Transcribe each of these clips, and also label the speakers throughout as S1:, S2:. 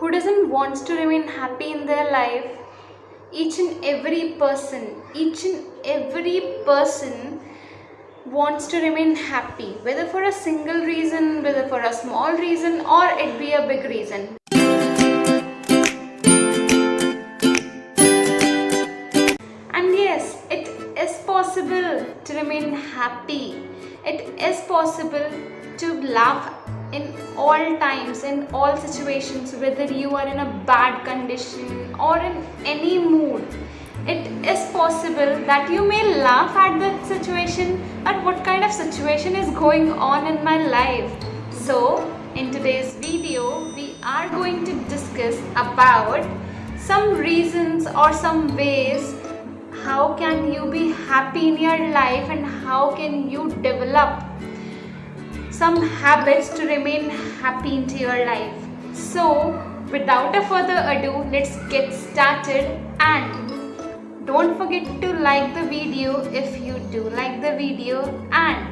S1: who doesn't wants to remain happy in their life? Each and every person wants to remain happy, whether for a single reason, whether for a small reason, or it be a big reason. And yes, it is possible to remain happy. It is possible to laugh in all times, in all situations, whether you are in a bad condition or in any mood. It is possible that you may laugh at that situation, at what kind of situation is going on in my life. So, in today's video, we are going to discuss about some reasons or some ways how can you be happy in your life and how can you develop some habits to remain happy into your life. So, without a further ado, let's get started, and don't forget to like the video if you do like the video, and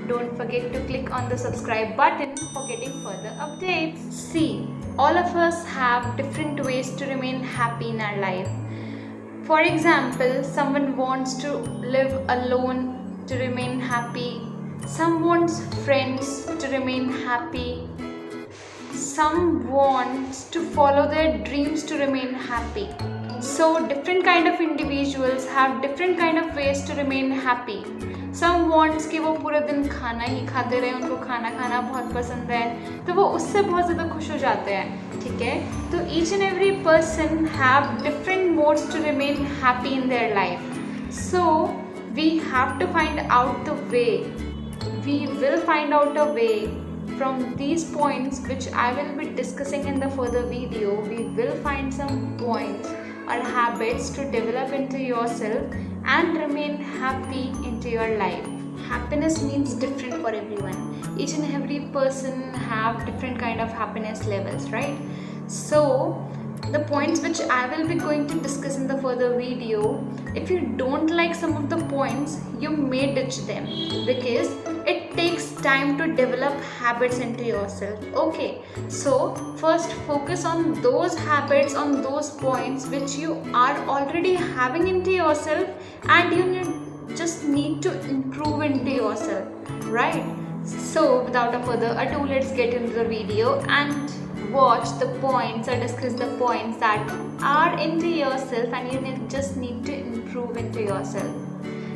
S1: don't forget to click on the subscribe button for getting further updates. See, all of us have different ways to remain happy in our life. For example, someone wants to live alone to remain happy. Some wants friends to remain happy. Some wants to follow their dreams to remain happy. So different kind of individuals have different kind of ways to remain happy. Some wants कि वो पूरे दिन खाना ही खाते रहे, उनको खाना खाना बहुत पसंद है, तो वो उससे बहुत ज़्यादा खुश हो जाते हैं. ठीक है, तो each and every person have different modes to remain happy in their life. So we have to find out the way. We will find out a way from these points which I will be discussing in the further video. We will find some points or habits to develop into yourself and remain happy into your life. Happiness means different for everyone. Each and every person have different kind of happiness levels, right? So the points which I will be going to discuss in the further video, if you don't like some of the points, you may ditch them because it takes time to develop habits into yourself. Okay, so first focus on those habits, on those points which you are already having into yourself, and you just need to improve into yourself, right? So without a further ado, let's get into the video and watch the points or discuss the points that are into yourself and you just need to improve into yourself.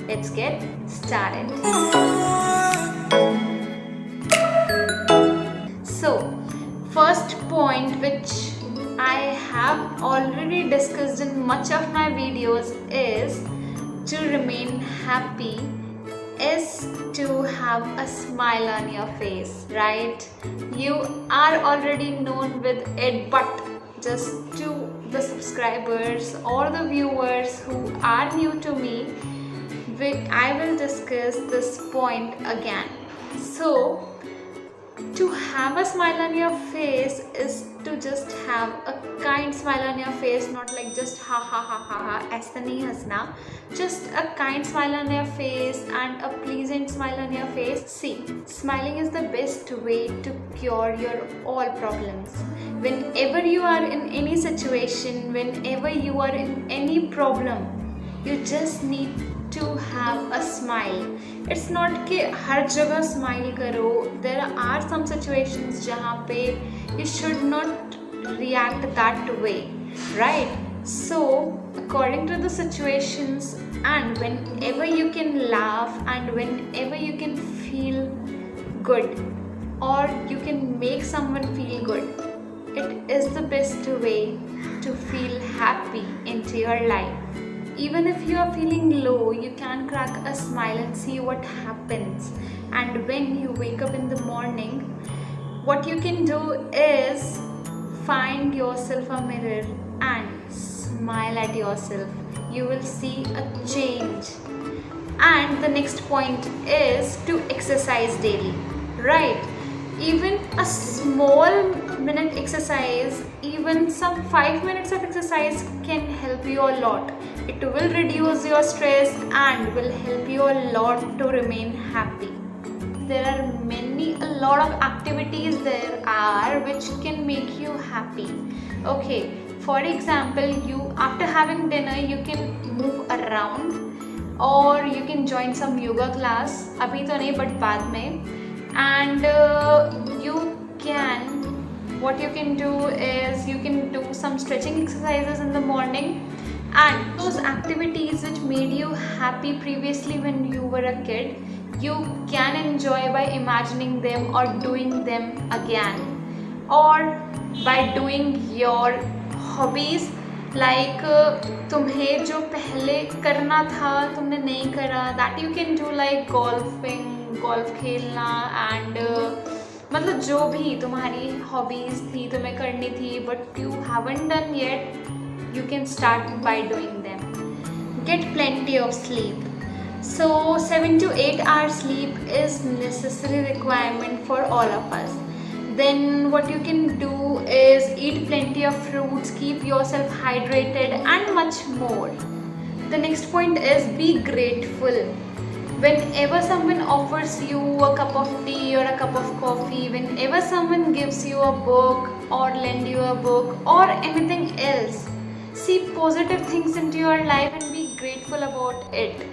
S1: Let's get started. So, first point which I have already discussed in much of my videos is to remain happy is to have a smile on your face, right? You are already known with it, but just to the subscribers or the viewers who are new to me, I will discuss this point again. So, to have a smile on your face is to just have a kind smile on your face, not like just ha ha ha ha ha, ऐसा नहीं हंसना. Just a kind smile on your face and a pleasant smile on your face. See, smiling is the best way to cure your all problems. Whenever you are in any situation, whenever you are in any problem, you just need to have a smile. It's not कि हर जगह smile करो. There are some situations जहाँ पे you should not react that way, right? So according to the situations, and whenever you can laugh and whenever you can feel good or you can make someone feel good, it is the best way to feel happy into your life. Even if you are feeling low, you can crack a smile and see what happens. And when you wake up in the morning, what you can do is find yourself a mirror and smile at yourself. You will see a change. And the next point is to exercise daily, right? Even a small minute exercise, even some 5 minutes of exercise can help you a lot. It will reduce your stress and will help you a lot to remain happy. There are a lot of activities there are which can make you happy. Okay, for example, you after having dinner you can move around, or you can join some yoga class, अभी तो नहीं but बाद में, and you can, what you can do is you can do some stretching exercises in the morning, and those activities which made you happy previously when you were a kid, you can enjoy by imagining them or doing them again, or by doing your hobbies, like तुम्हें जो पहले करना था तुमने नहीं करा, that you can do, like golf खेलना, and मतलब जो भी तुम्हारी hobbies थी तुम्हें करनी थी but you haven't done yet, you can start by doing them. Get plenty of sleep. So 7 to 8 hours sleep is necessary requirement for all of us. Then what you can do is eat plenty of fruits, keep yourself hydrated, and much more. The next point is be grateful. Whenever someone offers you a cup of tea or a cup of coffee, whenever someone gives you a book or lend you a book or anything else, see positive things into your life and be grateful about it.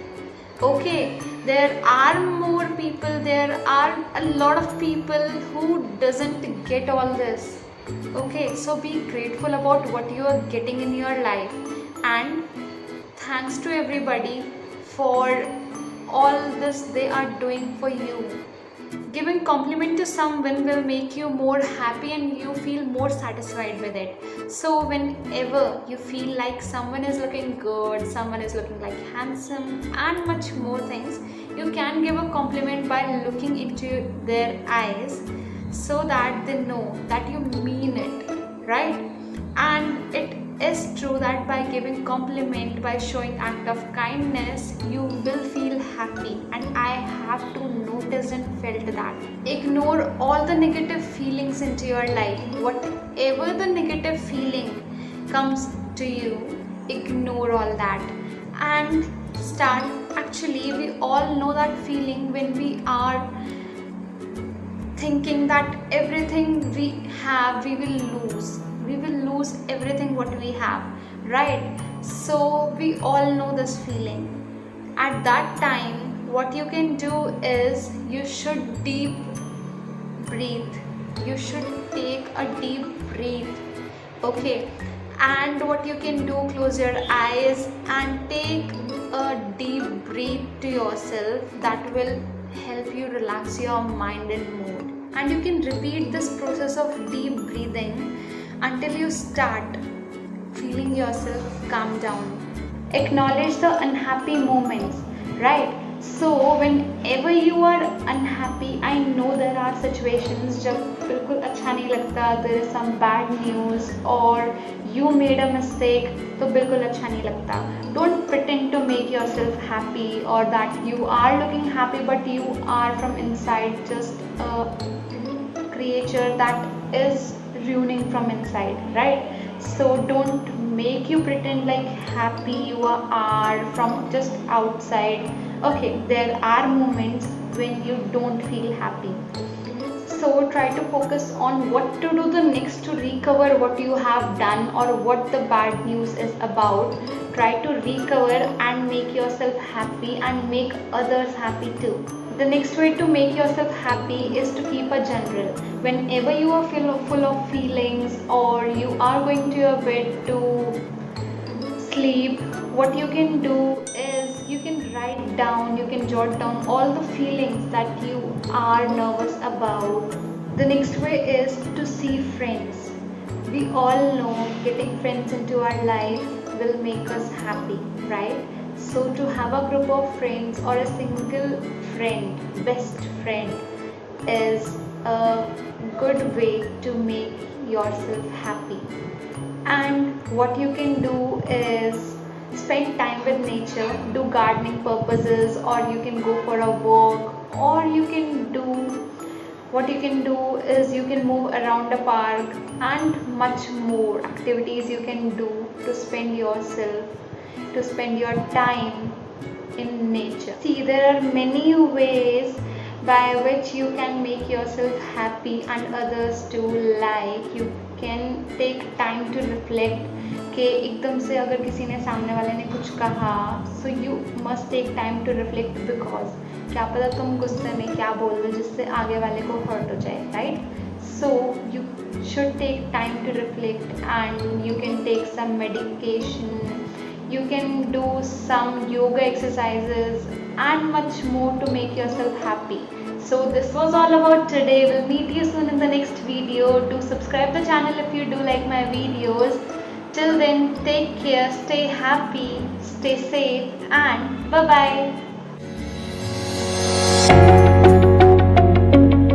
S1: Okay, there are more people, there are a lot of people who doesn't get all this. Okay, so be grateful about what you are getting in your life, and thanks to everybody for all this they are doing for you. Giving compliment to someone will make you more happy and you feel more satisfied with it. So whenever you feel like someone is looking good, someone is looking like handsome and much more things, you can give a compliment by looking into their eyes, so that they know that you mean it, right? And it is true that by giving compliment, by showing act of kindness, you will feel happy, and I have to notice and felt that. Ignore all the negative feelings into your life. Whatever the negative feeling comes to you, ignore all that and start. Actually, we all know that feeling when we are thinking that everything we have we will lose. We will lose everything what we have, right? So we all know this feeling. At that time, what you can do is you should deep breathe. You should take a deep breath. Okay, and what you can do, close your eyes and take a deep breath to yourself. That will help you relax your mind and mood. And you can repeat this process of deep breathing until you start feeling yourself calm down. Acknowledge the unhappy moments, right? So whenever you are unhappy, I know there are situations जब बिल्कुल अच्छा नहीं लगता, there is some bad news or you made a mistake, तो बिल्कुल अच्छा नहीं लगता. Don't pretend to make yourself happy or that you are looking happy, but you are from inside just a creature that is ruining from inside, right? So don't make you pretend like happy you are from just outside. Okay, there are moments when you don't feel happy, so try to focus on what to do the next to recover what you have done or what the bad news is about. Try to recover and make yourself happy and make others happy too. The next way to make yourself happy is to keep a journal. Whenever you are full of feelings or you are going to your bed to sleep, what you can do is you can write down, you can jot down all the feelings that you are nervous about. The next way is to see friends. We all know getting friends into our life will make us happy, right? So to have a group of friends or a single friend, best friend, is a good way to make yourself happy. And what you can do is spend time with nature, do gardening purposes, or you can go for a walk, or you can do, what you can do is you can move around a park, and much more activities you can do to spend yourself, to spend your time in nature. See, there are many ways by which you can make yourself happy and others too, like you can take time to reflect कि एकदम से अगर किसी ने सामने वाले ने कुछ कहा, so you must take time to reflect, because क्या पता तुम गुस्से में क्या बोल दो जिससे आगे वाले को हर्ट हो जाए, right? So you should take time to reflect, and you can take some medication, you can do some yoga exercises and much more to make yourself happy. So this was all about today. We'll meet you soon in the next video. Do subscribe the channel if you do like my videos. Till then, take care, stay happy, stay safe, and bye bye.